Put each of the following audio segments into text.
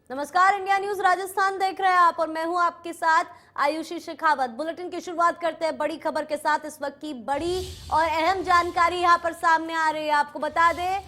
नमस्कार, India news Rajasthan देख रहे हैं आप और मैं हूं आपके साथ आयुषी शेखावत। बुलेटिन की शुरुआत करते हैं बड़ी खबर के साथ। इस वक्त की बड़ी और अहम जानकारी यहां पर सामने आ रही है। आपको बता दें,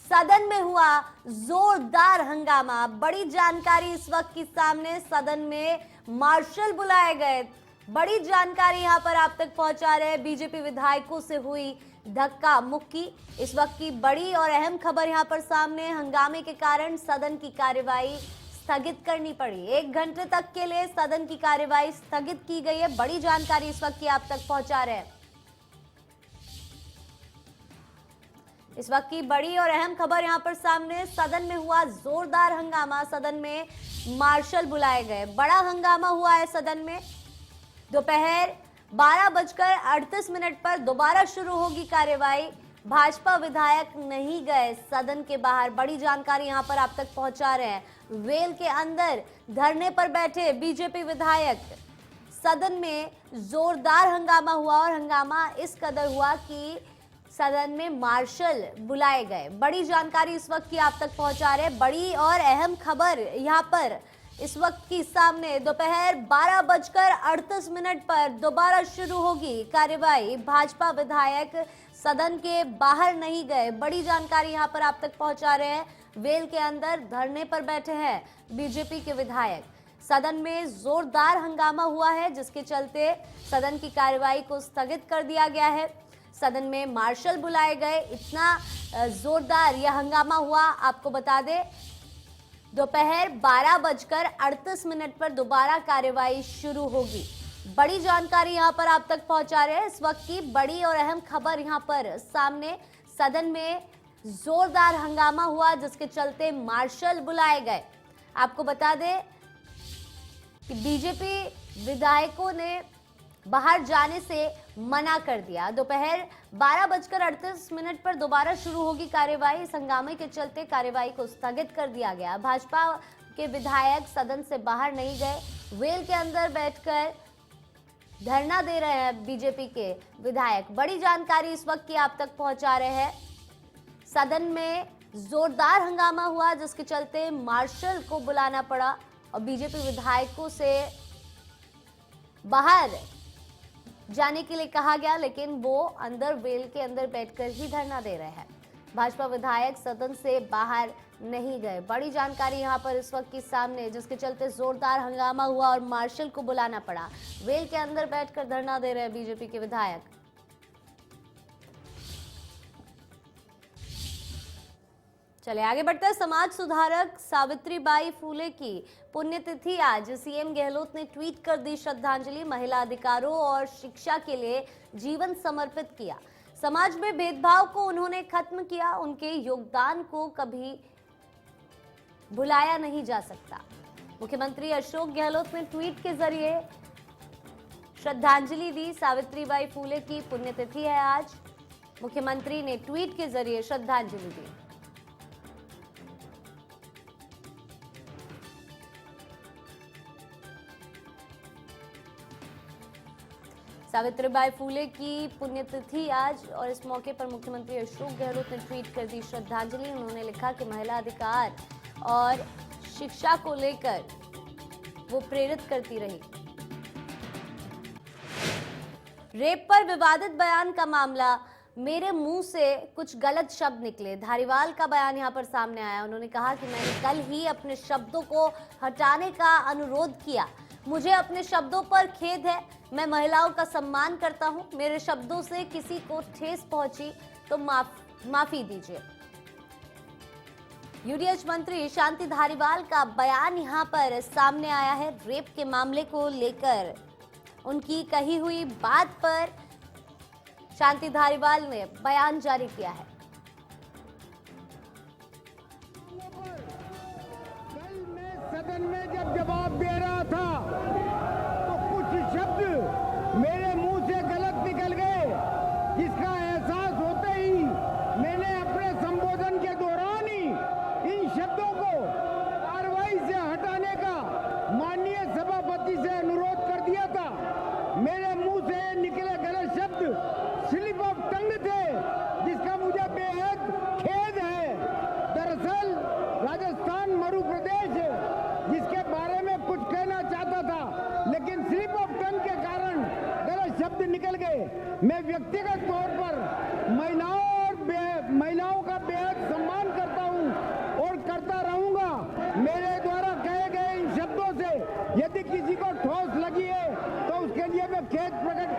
सदन में हुआ जोरदार हंगामा। बड़ी जानकारी इस वक्त की सामने, सदन में मार्शल बुलाए गए। बड़ी जानकारी यहां पर आप तक पहुंचा रहे हैं। बीजेपी विधायकों से हुई धक्का मुक्की। इस वक्त की बड़ी और अहम खबर यहां पर सामने। हंगामे के कारण सदन की कार्यवाही स्थगित करनी पड़ी। 1 घंटे तक के लिए सदन की कार्यवाही स्थगित की गई है। बड़ी जानकारी इस वक्त की आप तक पहुंचा रहे हैं। इस वक्त की बड़ी और अहम खबर यहां पर सामने। सदन में हुआ जोरदार हंगामा। सदन में मार्शल बुलाए गए। बड़ा हंगामा हुआ है सदन में। दोपहर 12:38 पर दोबारा शुरू होगी कार्यवाही। भाजपा विधायक नहीं गए सदन के बाहर। बड़ी जानकारी यहां पर आप तक पहुंचा रहे हैं। वेल के अंदर धरने पर बैठे बीजेपी विधायक। सदन में जोरदार हंगामा हुआ और हंगामा इस कदर हुआ कि सदन में मार्शल बुलाए गए। बड़ी जानकारी इस वक्त की आप तक पहुंचा रहे हैं। बड़ी और अहम खबर यहां पर इस वक्त की सामने। दोपहर 12:38 पर दोबारा शुरू होगी कार्यवाही। भाजपा विधायक सदन के बाहर नहीं गए। बड़ी जानकारी यहां पर आप तक पहुंचा रहे हैं। वेल के अंदर धरने पर बैठे हैं बीजेपी के विधायक। सदन में जोरदार हंगामा हुआ है, जिसके चलते सदन की कार्यवाही को स्थगित कर दिया गया है। सदन में मार्शल बुलाए गए। इतना जोरदार यह हंगामा हुआ। आपको बता दें, दोपहर 12:38 पर दोबारा कार्यवाही शुरू होगी। बड़ी जानकारी यहां पर आप तक पहुंचा रहे हैं। इस वक्त की बड़ी और अहम खबर यहां पर सामने। सदन में जोरदार हंगामा हुआ, जिसके चलते मार्शल बुलाए गए। आपको बता दें कि बीजेपी विधायकों ने बाहर जाने से मना कर दिया। दोपहर 12:38 पर दोबारा शुरू होगी कार्यवाही। इस हंगामे के चलते कार्यवाही को स्थगित कर दिया गया। भाजपा के विधायक सदन से बाहर नहीं गए। वेल के अंदर बैठकर धरना दे रहे हैं बीजेपी के विधायक। बड़ी जानकारी इस वक्त की आप तक पहुंचा रहे हैं। सदन में जोरदार हंगामा हुआ, जिसके चलते मार्शल को बुलाना पड़ा और बीजेपी विधायकों से बाहर जाने के लिए कहा गया, लेकिन वो अंदर वेल के अंदर बैठकर ही धरना दे रहे हैं। भाजपा विधायक सदन से बाहर नहीं गए। बड़ी जानकारी यहां पर इस वक्त की सामने, जिसके चलते जोरदार हंगामा हुआ और मार्शल को बुलाना पड़ा। वेल के अंदर बैठकर धरना दे रहे हैं बीजेपी के विधायक। चले आगे बढ़ते हैं। समाज सुधारक सावित्रीबाई फूले की पुण्यतिथि आज। सीएम गहलोत ने ट्वीट कर दी श्रद्धांजलि। महिला अधिकारों और शिक्षा के लिए जीवन समर्पित किया। समाज में भेदभाव को उन्होंने खत्म किया। उनके योगदान को कभी भुलाया नहीं जा सकता। मुख्यमंत्री अशोक गहलोत ने ट्वीट के जरिए श्रद्धांजलि दी। सावित्रीबाई फूले की पुण्यतिथि है आज। मुख्यमंत्री ने ट्वीट के जरिए श्रद्धांजलि दी। सावित्रीबाई फूले की पुण्यतिथि आज और इस मौके पर मुख्यमंत्री अशोक गहलोत ने ट्वीट कर दी श्रद्धांजलि। उन्होंने लिखा कि महिला अधिकार और शिक्षा को लेकर वो प्रेरित करती रही। रेप पर विवादित बयान का मामला। मेरे मुंह से कुछ गलत शब्द निकले। धारीवाल का बयान यहां पर सामने आया। उन्होंने कहा कि मैंने कल ही अपने शब्दों को हटाने का अनुरोध किया। मुझे अपने शब्दों पर खेद है। मैं महिलाओं का सम्मान करता हूं। मेरे शब्दों से किसी को ठेस पहुंची तो माफी दीजिए। यूडीएच मंत्री शांति धारीवाल का बयान यहां पर सामने आया है। रेप के मामले को लेकर उनकी कही हुई बात पर शांति धारीवाल ने बयान जारी किया है। कल मैं सदन में जब जवाब दे रहा था तो कुछ शब्द मेरे मुंह से गलत निकल गए, जिसका एहसास होते ही मैंने अपने संबोधन के दौरान ही इन शब्दों को कार्रवाई से हटाने का माननीय सभापति से अनुरोध कर दिया था। मेरे मुंह से निकले गलत शब्द स्लिप ऑफ टंग थे, जिसका मुझे बेहद खेद है। दरअसल राजस्थान मध्य प्रदेश निकल गए। मैं व्यक्तिगत तौर पर महिलाओं का बेहद सम्मान करता हूं और करता रहूंगा। मेरे द्वारा कहे गए इन शब्दों से यदि किसी को ठोस लगी है तो उसके लिए मैं खेद प्रकट